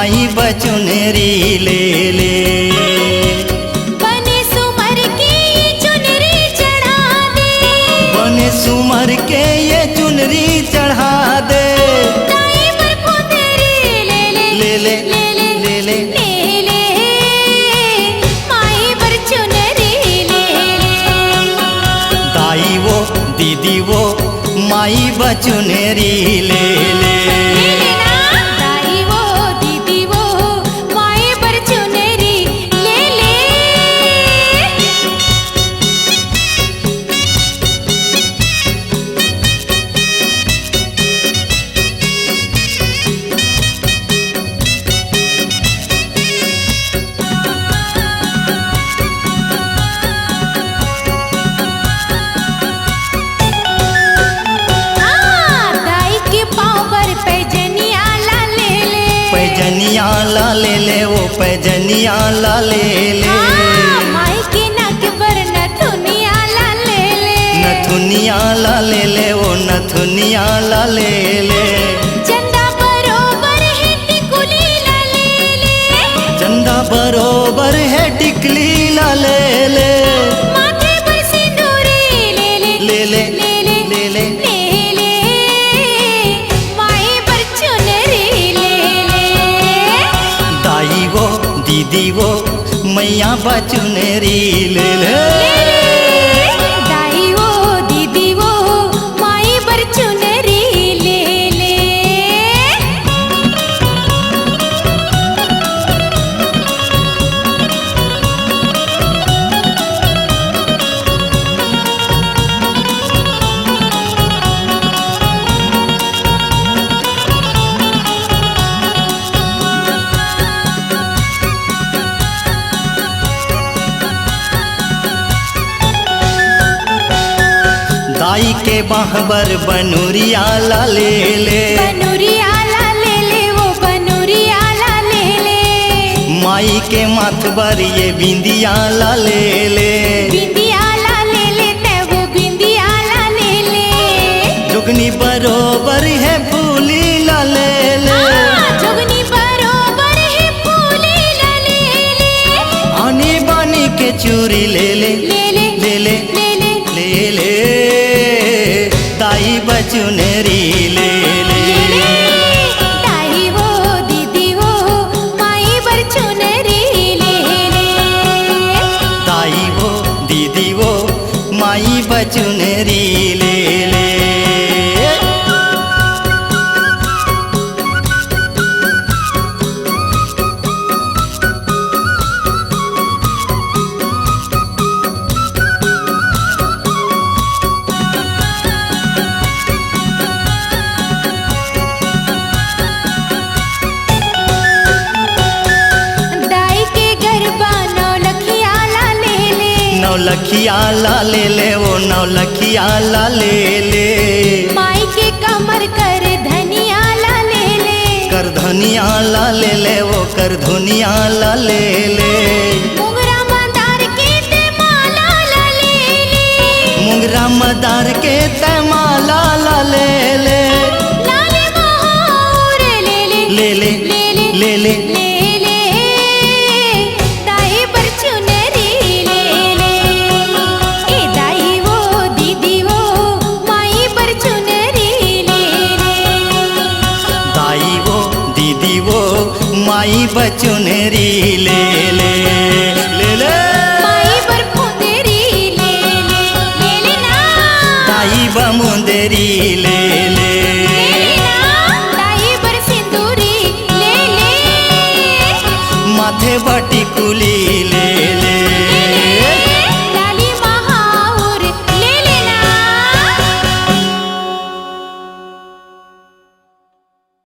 माई बचुनरी ले ले। बने सुमर के ये चुनरी चढ़ा दे, बने सुमर के ये चुनरी चढ़ा दे। दाई पर पुतरी ले ले ले ले ले ले ले ले ले ले, माई पर चुनरी ले ले। दाई वो दीदी वो माई बचुनरी ले ले। दाई वो दीदी वो माई पर चुनरी ले ले। दाई के पाँव पर पैजनिया ला ले ले, पैजनिया ला ले ले वो पैजनिया ला ले ले। माई के नाक पर नथुनिया ला ले ले, नथुनिया ला ले ले वो नथुनिया ला ले ले। चंदा बरोबर है टिकुली ला ले ले, चंदा बरोबर है टिकली ला ले ले। माथे पर सिंदूरी ले ले ले ले ले ले ले ले ले ले, माई पर चुनरी ले ले। दाई वो दीदी वो मैया बचुनरी ले ले। दाई वो दीदी वो माई पर चुनरी ले ले। दाई के बाहबर बनूरिया ला ले ले। बनूरिया ला ले ले वो बनूरिया ला ले ले, माई के माथबर ये बिंदिया ला ले ले। बिंदिया ला ले ले ते वो बिंदिया ला ले ले। जुगनी बरोबर है फूली ला ले ले। जोगनी बरोबर है फूली ला ले ले, आनी बानी के चूरी ले ले ले ले ले ले ले ले ले ले। दाई बचुनरी ले ले। दाई वो दीदी वो माई पर चुनरी ले ले। दाई वो दीदी वो माई बचुनरी ले ले। दाई के गरबा नौलखिया ला ले ले, नौलखिया ला ले ले वो नौलखिया ला ले ले। माई के कमर कर धनिया ला ले ले, कर धनिया ला ले ले वो कर धुनिया ला ले ले। मुंगरा मंदार के ते माला ला ले ले, मुंगरा मदार के तैमाला ला ले ले। लाले मोहर ले ले ले ले ले ले ले ले ले ले, दाई पर चुनरी ले ले। ए दाई वो दीदी वो माई पर चुनरी ले ले। दाई वो दीदी वो माई बचुनरी ले ले।